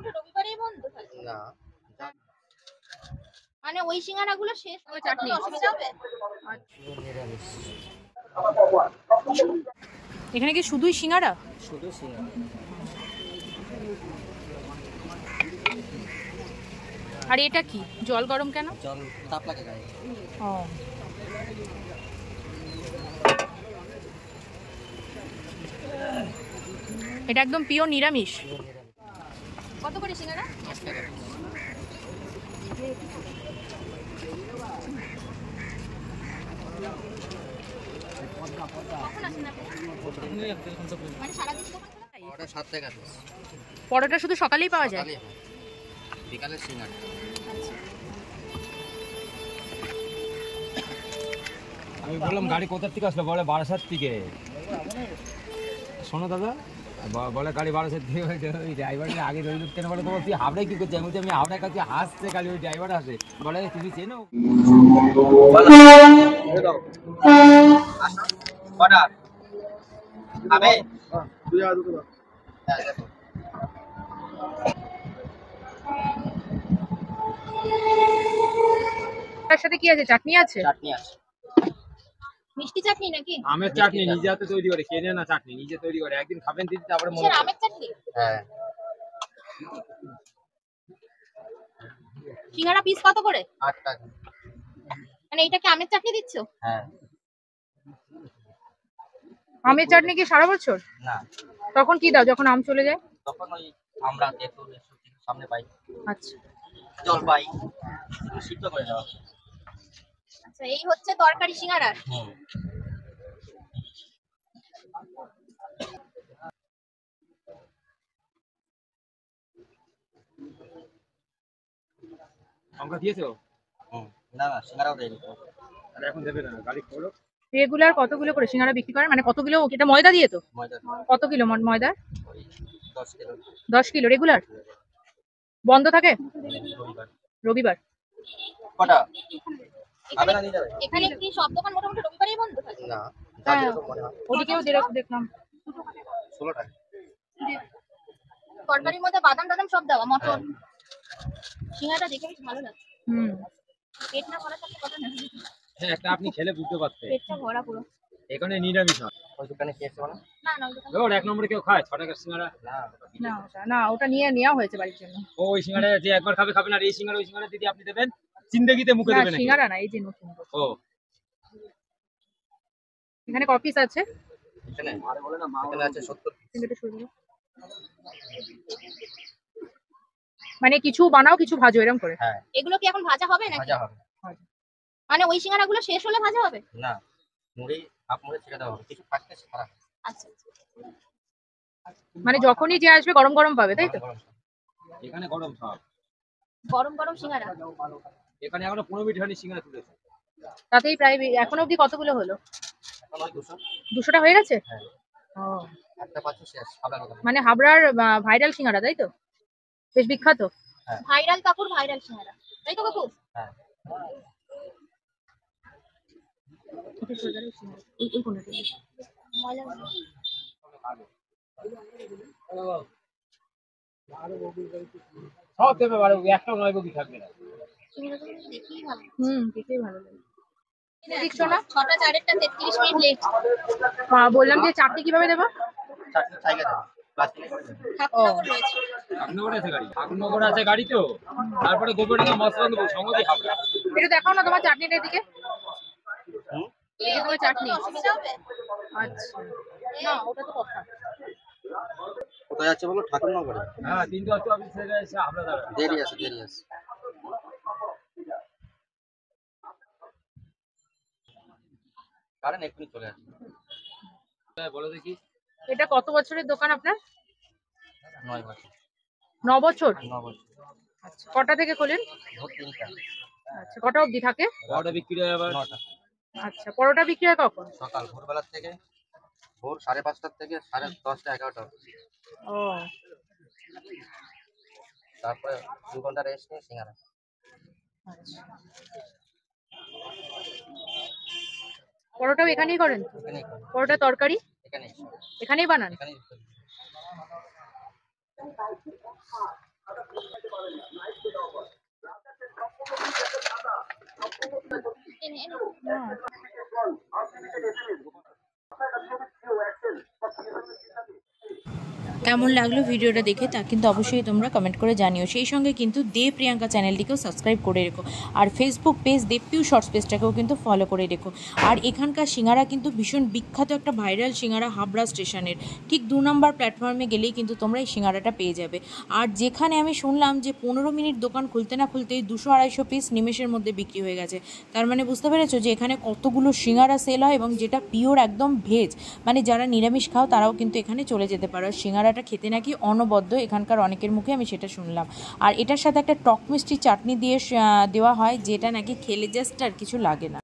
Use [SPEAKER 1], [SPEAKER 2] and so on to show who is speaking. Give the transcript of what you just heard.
[SPEAKER 1] মোটামুটি রবিবারেই বন্ধ থাকে
[SPEAKER 2] না,
[SPEAKER 1] মানে ওই সিঙ্গারাগুলো শেষ হয়ে চাটনি অসুবিধা হবে।
[SPEAKER 2] নিরামিষ।
[SPEAKER 3] এখানে কি শুধুই সিঙ্গারা?
[SPEAKER 2] শুধু সিঙ্গারা।
[SPEAKER 3] আর এটা কি জল গরম কেন?
[SPEAKER 2] জল তাপ লাগে গায়ে।
[SPEAKER 3] ও, এটা একদম পিওর নিরামিষ।
[SPEAKER 1] কত করে সিঙ্গারা?
[SPEAKER 2] 5 টাকা।
[SPEAKER 1] কখন আসেন আপনি? মানে সারাদিন দোকান খোলা?
[SPEAKER 2] ওটা 7 টাকা পিস।
[SPEAKER 3] পরোটা শুধু সকালেই পাওয়া যায়?
[SPEAKER 2] সকালে হয়, বিকালে সিঙ্গারা।
[SPEAKER 4] আমি বললাম গাড়ি কোথা থেকে আসলো, বলে বারাসাত থেকে। শোনো দাদা, বলে গাড়ি বারাসাত থেকে। ওই ড্রাইভার আগে রইল কেন, বলে তোমার তুই হাবড়ায় কি করছিস? আমি হাবড়ার কাছে হাসছে খালি, ওই ড্রাইভার আসে বলে তুমি চেনো?
[SPEAKER 3] তার সাথে কি আছে? চাটনি আছে?
[SPEAKER 2] চাটনি আছে।
[SPEAKER 1] মিষ্টি চাটনি নাকি?
[SPEAKER 4] আমের চাটনি নিজে হাতে তৈরি করে, কেনে না চাটনি, নিজে তৈরি করে। একদিন খাবেন দিদি, তারপরে মনে
[SPEAKER 1] স্যার আমের চাটনি?
[SPEAKER 2] হ্যাঁ।
[SPEAKER 1] সিঙ্গারা পিস কত করে?
[SPEAKER 2] 8 টাকা।
[SPEAKER 1] মানে এটা কি আমের চাটনি দিচ্ছ?
[SPEAKER 2] হ্যাঁ।
[SPEAKER 3] আমের চাটনি কি সারা বছর?
[SPEAKER 2] না,
[SPEAKER 3] তখন কি দাও যখন আম চলে যায়?
[SPEAKER 2] তখন ওই আমরা তেঁতুল এসব জিনিস সামনে পাই,
[SPEAKER 3] আচ্ছা,
[SPEAKER 2] জল পাই, সিদ্ধ করে দেওয়া।
[SPEAKER 1] আচ্ছা, এই হচ্ছে তরকারি সিঙ্গারা।
[SPEAKER 2] হুম।
[SPEAKER 4] আমরা দিয়েছো?
[SPEAKER 2] হুম। না না, সিঙ্গারাও দেয়নি।
[SPEAKER 4] আর এখন দেবে না, গাড়ি খোলো।
[SPEAKER 3] রেগুলার কতগুলো করে সিঙ্গারা বিক্রি করেন? মানে কতগুলো? এটা ময়দা দিয়ে তো?
[SPEAKER 2] ময়দা
[SPEAKER 3] কত কিলো ময়দা?
[SPEAKER 2] ওই 10 কিলো।
[SPEAKER 3] 10 kilo regular? বন্ধ থাকে
[SPEAKER 2] রবিবার।
[SPEAKER 3] রবিবার?
[SPEAKER 2] কটা খাবে না নিয়ে যাবে?
[SPEAKER 1] এখানে কি সব দোকান মোটামুটি রবিবারেই বন্ধ থাকে?
[SPEAKER 2] না,
[SPEAKER 3] হ্যাঁ,
[SPEAKER 2] যেরকম মনে হয়।
[SPEAKER 3] ওদিকেও দেখলাম।
[SPEAKER 2] 16 টাকা।
[SPEAKER 1] তরকারির মধ্যে বাদাম টাদাম সব দেওয়া, মটর। সিঙ্গারাটা দেখে বেশ ভালো লাগছে।
[SPEAKER 3] হুম,
[SPEAKER 1] পেট না ভরা থাকলে কথা না,
[SPEAKER 4] হ্যাঁ, একটা আপনি খেলে বুঝতে পারতেন।
[SPEAKER 1] পেটটা ভরা পুরো।
[SPEAKER 4] এখানে নিরামিষ হয়।
[SPEAKER 2] ওই দোকানে খেয়েছে মানে?
[SPEAKER 1] না না, ওই দোকানে
[SPEAKER 4] ওর 1 নম্বরে কেউ খায় 6 টাকার সিঙ্গারা?
[SPEAKER 2] না,
[SPEAKER 3] না ওটা নিয়ে নেওয়া হয়েছে বাড়ির জন্য।
[SPEAKER 4] ওই সিঙ্গারা যে একবার খাবে খাবে না, আর এই সিঙ্গারা ওই সিঙ্গারা দিদি আপনি দেবেন জিন্দেগিতে মুখে
[SPEAKER 3] না,
[SPEAKER 4] দেবেন না।
[SPEAKER 3] সিঙ্গারা না, এই যে নতুন।
[SPEAKER 4] ও,
[SPEAKER 3] এখানে কপিস আছে।
[SPEAKER 2] এখানে এখানে আছে 70।
[SPEAKER 3] সিঙ্গারাটা শুরু করো। মানে কিছু বানাও কিছু ভাজো এরকম করে?
[SPEAKER 2] হ্যাঁ,
[SPEAKER 1] এগুলো কি এখন ভাজা হবে নাকি?
[SPEAKER 2] ভাজা হবে।
[SPEAKER 1] মানে ওই সিঙ্গারাগুলো শেষ হলে ভাজা হবে?
[SPEAKER 2] না, মুড়ি হাফ মুড়ি ছেড়ে দেওয়া হবে, কিছু থাকতে সারা।
[SPEAKER 1] আচ্ছা আচ্ছা।
[SPEAKER 3] মানে যখনই যে আসবে গরম গরম পাবে, তাই তো?
[SPEAKER 2] গরম।
[SPEAKER 4] এখানে গরম সব।
[SPEAKER 1] গরম গরম সিঙ্গারা।
[SPEAKER 4] এখানে এখনো 15 মিনিট হয়নি সিঙ্গারা তুলেছে।
[SPEAKER 3] তাতেই প্রায় এখন অবধি কতগুলো হলো?
[SPEAKER 2] এখন ওই 200।
[SPEAKER 3] 200টা হয়ে গেছে?
[SPEAKER 2] হ্যাঁ,
[SPEAKER 3] ও,
[SPEAKER 2] একটা পাচ্ছি শেষ খাবার কথা।
[SPEAKER 3] মানে হাবড়ার ভাইরাল সিঙ্গারা, তাই তো? বেশ বিখ্যাত।
[SPEAKER 1] ভাইরাল কাকুর ভাইরাল সিঙ্গারা, তাই তো কাকু?
[SPEAKER 2] হ্যাঁ।
[SPEAKER 3] এই কোণাটা।
[SPEAKER 1] মজা।
[SPEAKER 4] সব দেবে পারে, একটা নয় বগি থাকবে না।
[SPEAKER 1] সিঙ্গারাগুলো দেখেই ভালো।
[SPEAKER 3] দেখেই ভালো লাগে। দিচ্ছো না?
[SPEAKER 1] 6টা 4:30 33 মিনিট লেট।
[SPEAKER 3] বললাম যে চাটনি কিভাবে দেবো?
[SPEAKER 2] চাটনি ছাইগা দাও, প্লাস্টিকে করে দেবে।
[SPEAKER 1] ঠাকুরনগর রয়েছে।
[SPEAKER 4] ঠাকুরনগর আছে গাড়ি, ঠাকুরনগর আছে গাড়ি তো। তারপরে গোবরডাঙ্গা মশলা দেবো সঙ্গতি খাবে।
[SPEAKER 3] একটু দেখাও না তোমার চাটনিটা এদিকে।
[SPEAKER 2] হুম।
[SPEAKER 1] এই তোমার চাটনি অসুবিধা হবে?
[SPEAKER 3] আচ্ছা, না ওটা তো কথা।
[SPEAKER 2] কোথায় যাচ্ছে বলো? ঠাকুরনগরে।
[SPEAKER 4] হ্যাঁ, 3 অফিস থেকে এসে হাবড়া দাঁড়াবে।
[SPEAKER 2] দেরি আছে। কারণ এক্ষুনি চলে আসবে।
[SPEAKER 4] বলো দেখি।
[SPEAKER 3] এটা কত বছরের দোকান আপনার?
[SPEAKER 2] 9 বছর।
[SPEAKER 3] 9 বছর?
[SPEAKER 2] 9 বছর।
[SPEAKER 3] আচ্ছা, কটা থেকে খোলেন?
[SPEAKER 2] ভোর 3টা।
[SPEAKER 3] আচ্ছা, কটা অবধি থাকে?
[SPEAKER 4] বড়টা বিক্রি হয় আবার
[SPEAKER 2] 9টা।
[SPEAKER 3] আচ্ছা, পরোটা বিক্রি হয় কখন?
[SPEAKER 2] সকাল ভোরবেলা থেকে, ভোর 5:30 থেকে 10:30টা 11টা।
[SPEAKER 3] ও,
[SPEAKER 2] তারপরে 2 ঘন্টা রেস্ট নিয়ে সিঙ্গারা।
[SPEAKER 3] আচ্ছা। পরোটাও এখানেই করেন তো?
[SPEAKER 2] এখানেই করি।
[SPEAKER 3] পরোটা তরকারি
[SPEAKER 2] এখানেই
[SPEAKER 3] এখানেই বানান?
[SPEAKER 2] এখানেই করি।
[SPEAKER 3] কেমন লাগলো ভিডিওটা দেখে তা কিন্তু অবশ্যই তোমরা কমেন্ট করে জানিও। সেই সঙ্গে কিন্তু দেব প্রিয়াঙ্কা চ্যানেলটিকেও সাবস্ক্রাইব করে রেখো, আর ফেসবুক পেজ দেবপিউ শর্টস পেজটাকেও কিন্তু ফলো করে রেখো। আর এখানকার সিঙ্গারা কিন্তু ভীষণ বিখ্যাত একটা ভাইরাল সিঙ্গারা, হাবড়া স্টেশনের ঠিক 2 নম্বর প্ল্যাটফর্মে গেলেই কিন্তু তোমরা এই সিঙ্গারাটা পেয়ে যাবে। আর যেখানে আমি শুনলাম যে 15 মিনিট দোকান খুলতে না খুলতেই 200-250 পিস নিমেষের মধ্যে বিক্রি হয়ে গেছে, তার মানে বুঝতে পেরেছো যে এখানে কতগুলো সিঙ্গারা সেল হয়, এবং যেটা পিওর একদম ভেজ, মানে যারা নিরামিষ খাও তারাও কিন্তু এখানে চলে যেতে পারো। সিঙ্গারাটা খেতে নাকি অনবদ্য, এখানকার অনেকের মুখে আমি সেটা শুনলাম। আর এটার সাথে একটা টক মিষ্টি চাটনি দিয়ে দেওয়া হয়, যেটা নাকি খেলে জাস্ট আর কিছু লাগে না।